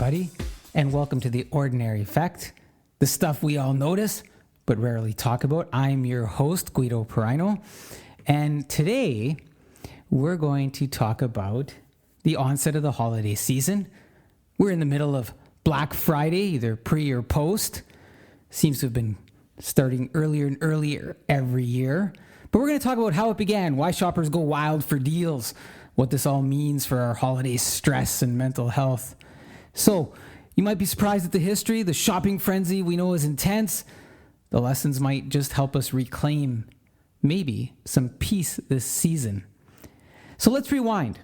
everybody, and welcome to The Ordinary Effect, the stuff we all notice but rarely talk about. I'm your host, Guido, and today we're going to talk about the onset of the holiday season. We're in the middle of Black Friday, either pre or post. Seems to have been starting earlier and earlier every year. But we're going to talk about how it began, why shoppers go wild for deals, what this all means for our holiday stress and mental health. So, you might be surprised at the history. The shopping frenzy we know is intense. The lessons might just help us reclaim, maybe, some peace this season. So let's rewind.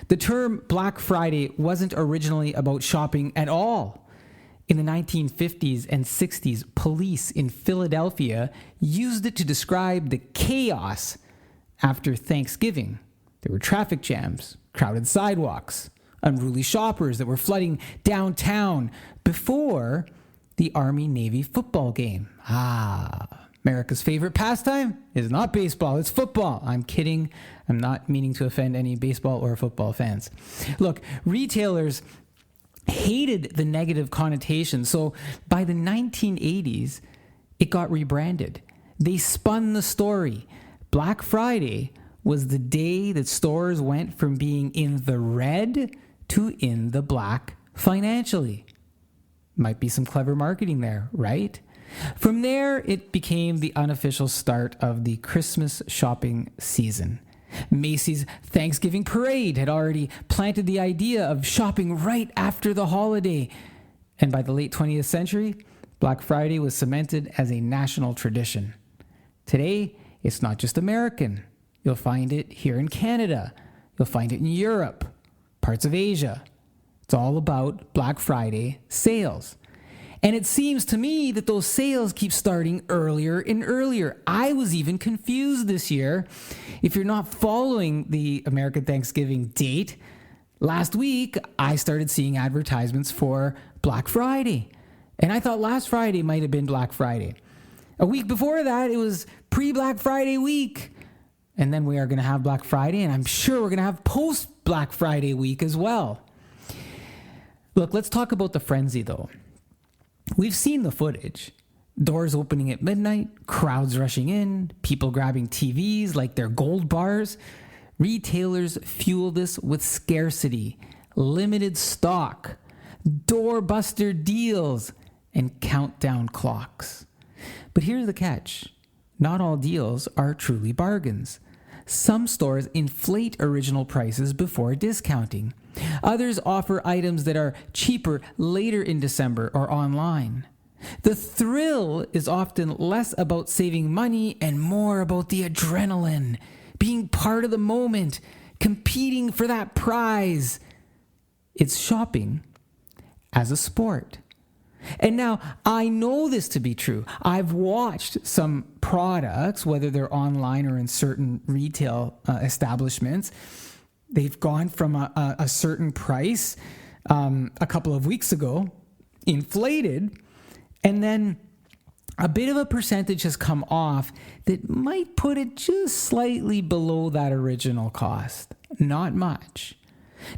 The term Black Friday wasn't originally about shopping at all. In the 1950s and 60s, police in Philadelphia used it to describe the chaos after Thanksgiving. There were traffic jams, crowded sidewalks, unruly shoppers that were flooding downtown before the Army-Navy football game. America's favorite pastime is not baseball, it's football. I'm kidding. I'm not meaning to offend any baseball or football fans. Look, retailers hated the negative connotation, so by the 1980s, it got rebranded. They spun the story. Black Friday was the day that stores went from being in the red to in the black financially. Might be some clever marketing there, right? From there, it became the unofficial start of the Christmas shopping season. Macy's Thanksgiving Parade had already planted the idea of shopping right after the holiday. And by the late 20th century, Black Friday was cemented as a national tradition. Today, it's not just American. You'll find it here in Canada. You'll find it in Europe, parts of Asia. It's all about Black Friday sales. And it seems to me that those sales keep starting earlier and earlier. I was even confused this year. If you're not following the American Thanksgiving date, last week I started seeing advertisements for Black Friday. And I thought last Friday might have been Black Friday. A week before that, it was pre-Black Friday week. And then we are going to have Black Friday, and I'm sure we're going to have post-Black Friday week as well. Look, let's talk about the frenzy, though. We've seen the footage. Doors opening at midnight, crowds rushing in, people grabbing TVs like they're gold bars. Retailers fuel this with scarcity, limited stock, doorbuster deals, and countdown clocks. But here's the catch. Not all deals are truly bargains. Some stores inflate original prices before discounting. Others offer items that are cheaper later in December or online. The thrill is often less about saving money and more about the adrenaline, being part of the moment, competing for that prize. It's shopping as a sport. And now, I know this to be true. I've watched some products, whether they're online or in certain retail establishments. They've gone from a certain price a couple of weeks ago, inflated, and then a bit of a percentage has come off that might put it just slightly below that original cost. Not much.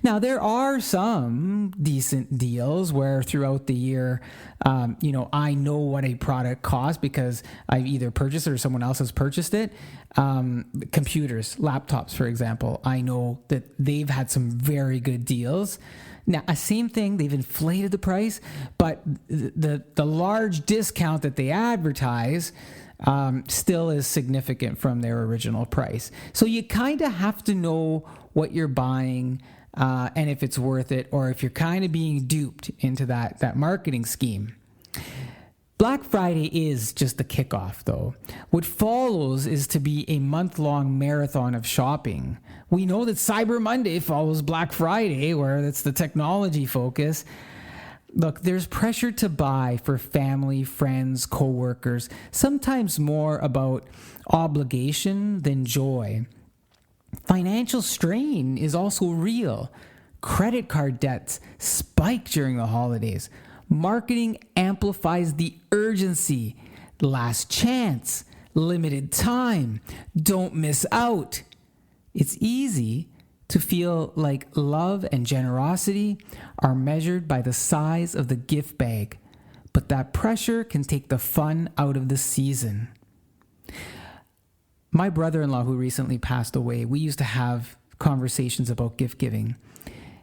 Now, there are some decent deals where throughout the year, I know what a product costs because I've either purchased it or someone else has purchased it. Computers, laptops, for example, I know that they've had some very good deals. Now, same thing, they've inflated the price, but the large discount that they advertise still is significant from their original price. So you kind of have to know what you're buying, and if it's worth it, or if you're kind of being duped into that marketing scheme. Black Friday is just the kickoff, though. What follows is to be a month-long marathon of shopping. We know that Cyber Monday follows Black Friday, where that's the technology focus. Look, there's pressure to buy for family, friends, coworkers, sometimes more about obligation than joy. Financial strain is also real. Credit card debts spike during the holidays. Marketing amplifies the urgency. Last chance, limited time, don't miss out. It's easy to feel like love and generosity are measured by the size of the gift bag, but that pressure can take the fun out of the season. My brother-in-law, who recently passed away, we used to have conversations about gift giving.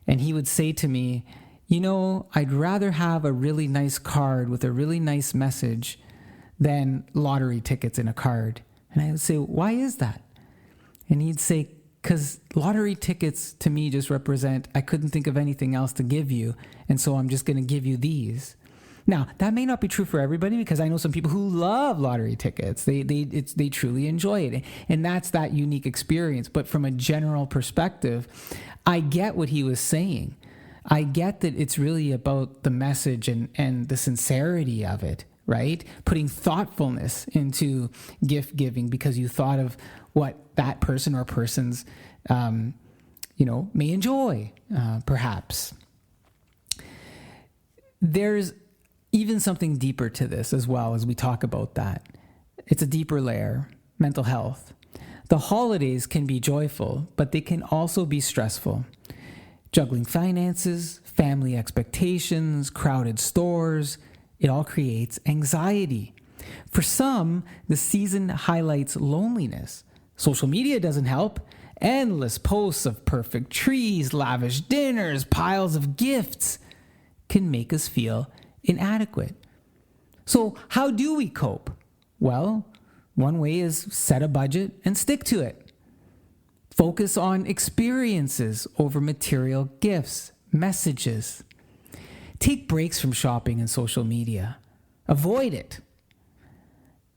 And he would say to me, I'd rather have a really nice card with a really nice message than lottery tickets in a card. And I would say, why is that? And he'd say, because lottery tickets to me just represent, I couldn't think of anything else to give you, and so I'm just going to give you these. Now, that may not be true for everybody, because I know some people who love lottery tickets. They truly enjoy it, and that's that unique experience. But from a general perspective, I get what he was saying. I get that it's really about the message and the sincerity of it, right? Putting thoughtfulness into gift giving because you thought of what that person or persons, may enjoy, perhaps. There's even something deeper to this as well as we talk about that. It's a deeper layer, mental health. The holidays can be joyful, but they can also be stressful. Juggling finances, family expectations, crowded stores, it all creates anxiety. For some, the season highlights loneliness. Social media doesn't help. Endless posts of perfect trees, lavish dinners, piles of gifts can make us feel inadequate. So how do we cope? Well, one way is set a budget and stick to it. Focus on experiences over material gifts, messages. Take breaks from shopping and social media. Avoid it.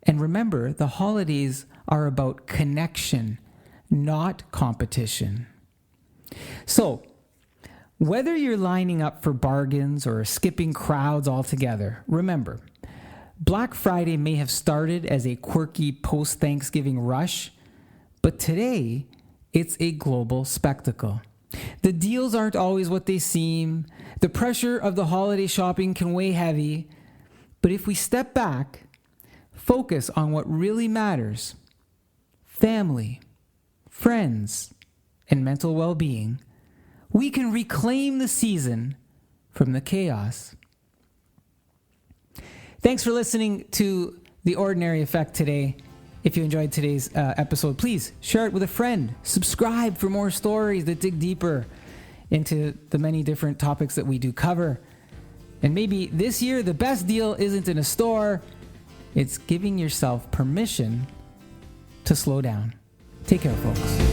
And remember, the holidays are about connection, not competition. So, whether you're lining up for bargains or skipping crowds altogether, remember, Black Friday may have started as a quirky post-Thanksgiving rush, but today, it's a global spectacle. The deals aren't always what they seem. The pressure of the holiday shopping can weigh heavy. But if we step back, focus on what really matters, family, friends, and mental well-being, we can reclaim the season from the chaos. Thanks for listening to The Ordinary Effect today. If you enjoyed today's episode, please share it with a friend. Subscribe for more stories that dig deeper into the many different topics that we do cover. And maybe this year, the best deal isn't in a store. It's giving yourself permission to slow down. Take care, folks.